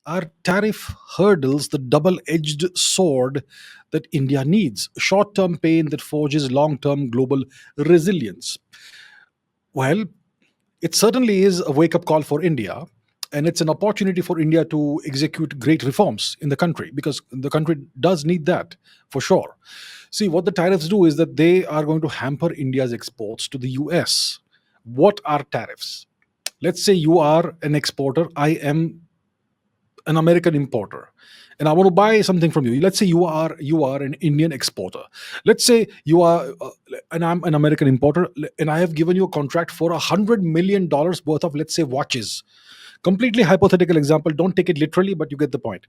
Are tariff hurdles the double edged sword that India needs? Short term pain that forges long term global resilience. Well, it certainly is a wake up call for India. And it's an opportunity for India to execute great reforms in the country because the country does need that for sure. See, what the tariffs do is that they are going to hamper India's exports to the US. What are tariffs? Let's say you are an exporter, I am an American importer, and I want to buy something from you. Let's say you are an Indian exporter. Let's say you are, and I'm an American importer, and I have given you a contract for $100 million worth of, let's say, watches. Completely hypothetical example. Don't take it literally, but you get the point.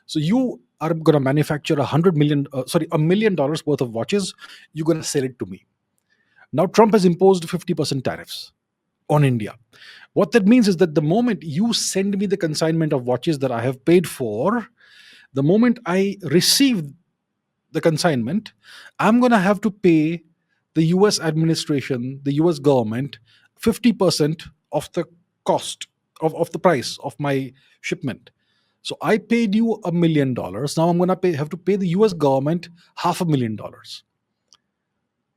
So you are going to manufacture $1 million worth of watches. You're going to sell it to me. Now Trump has imposed 50% tariffs on India. What that means is that the moment you send me the consignment of watches that I have paid for, the moment I receive the consignment, I'm going to have to pay the US administration, the US government, 50% of the cost of the price of my shipment. So I paid you $1 million. Now I'm going to have to pay the US government $500,000,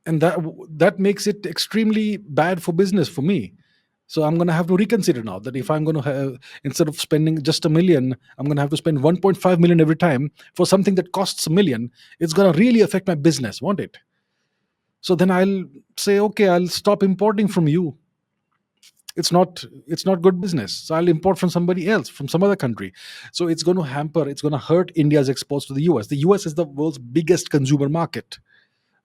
and that makes it extremely bad for business for me. So I'm going to have to reconsider now that if I'm going to have, instead of spending just a million, I'm going to have to spend 1.5 million every time for something that costs a million. It's going to really affect my business, won't it? So then I'll say, okay, I'll stop importing from you. It's not good business, so I'll import from somebody else, from some other country. So it's going to hurt India's exports to the US. The US is the world's biggest consumer market,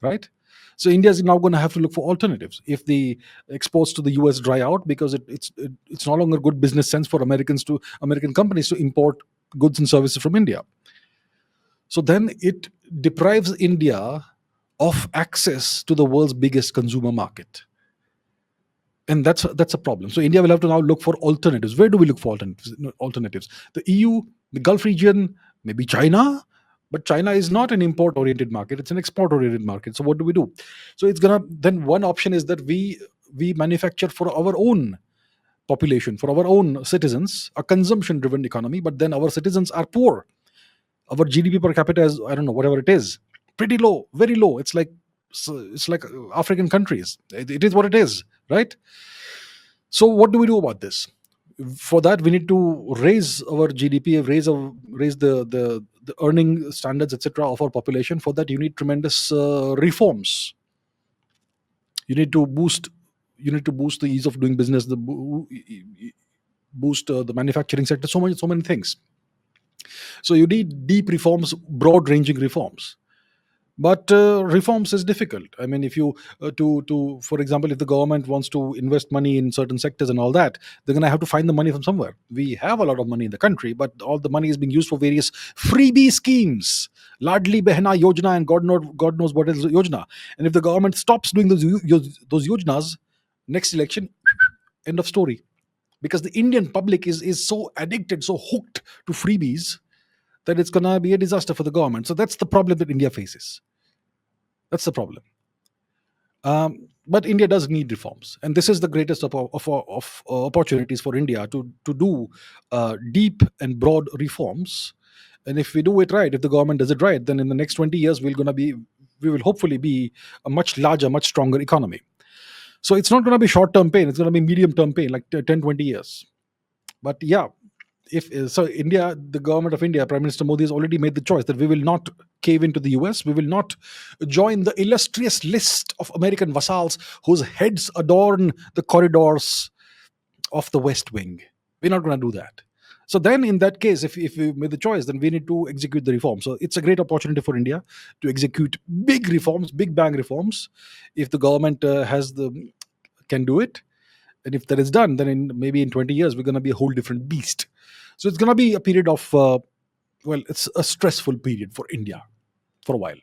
right? So India is now going to have to look for alternatives if the exports to the US dry out, because it's no longer good business sense for American companies to import goods and services from India. So then it deprives India of access to the world's biggest consumer market, and that's a problem. So India will have to now look for alternatives. Where do we look for alternatives? The EU, the Gulf region, maybe China. But China is not an import oriented market, it's an export oriented market. So what do we do? So it's gonna then one option is that we manufacture for our own population, for our own citizens, a consumption driven economy, but then our citizens are poor. Our GDP per capita is, I don't know, whatever it is, pretty low, very low. It's like African countries. It is what it is, right? So what do we do about this? For that, we need to raise our GDP, raise the earning standards, etc., of our population. For that, you need tremendous reforms. You need to boost. You need to boost the ease of doing business. Boost the manufacturing sector. So many things. So you need deep reforms, broad ranging reforms. But reforms is difficult. I mean, if you to for example, if the government wants to invest money in certain sectors and all that, they're going to have to find the money from somewhere. We have a lot of money in the country, but all the money is being used for various freebie schemes, Ladli Behna Yojana, and God knows what is Yojana. And if the government stops doing those yojanas, next election, end of story. Because the Indian public is so addicted, so hooked to freebies, that it's going to be a disaster for the government. So that's the problem that India faces. That's the problem. But India does need reforms, and this is the greatest of opportunities for India to do deep and broad reforms. And if we do it right, if the government does it right, then in the next 20 years we will hopefully be a much larger, much stronger economy. So it's not going to be short term pain; it's going to be medium term pain, like 10, 20 years. But yeah, if so India, the government of India, Prime Minister Modi has already made the choice that we will not cave into the US. We will not join the illustrious list of American vassals whose heads adorn the corridors of the West Wing. We're not going to do that. So then in that case, if we made the choice, then we need to execute the reform. So it's a great opportunity for India to execute big reforms, big bang reforms, if the government has the can do it. And if that is done, then maybe in 20 years we're going to be a whole different beast. So it's going to be a period of it's a stressful period for India for a while.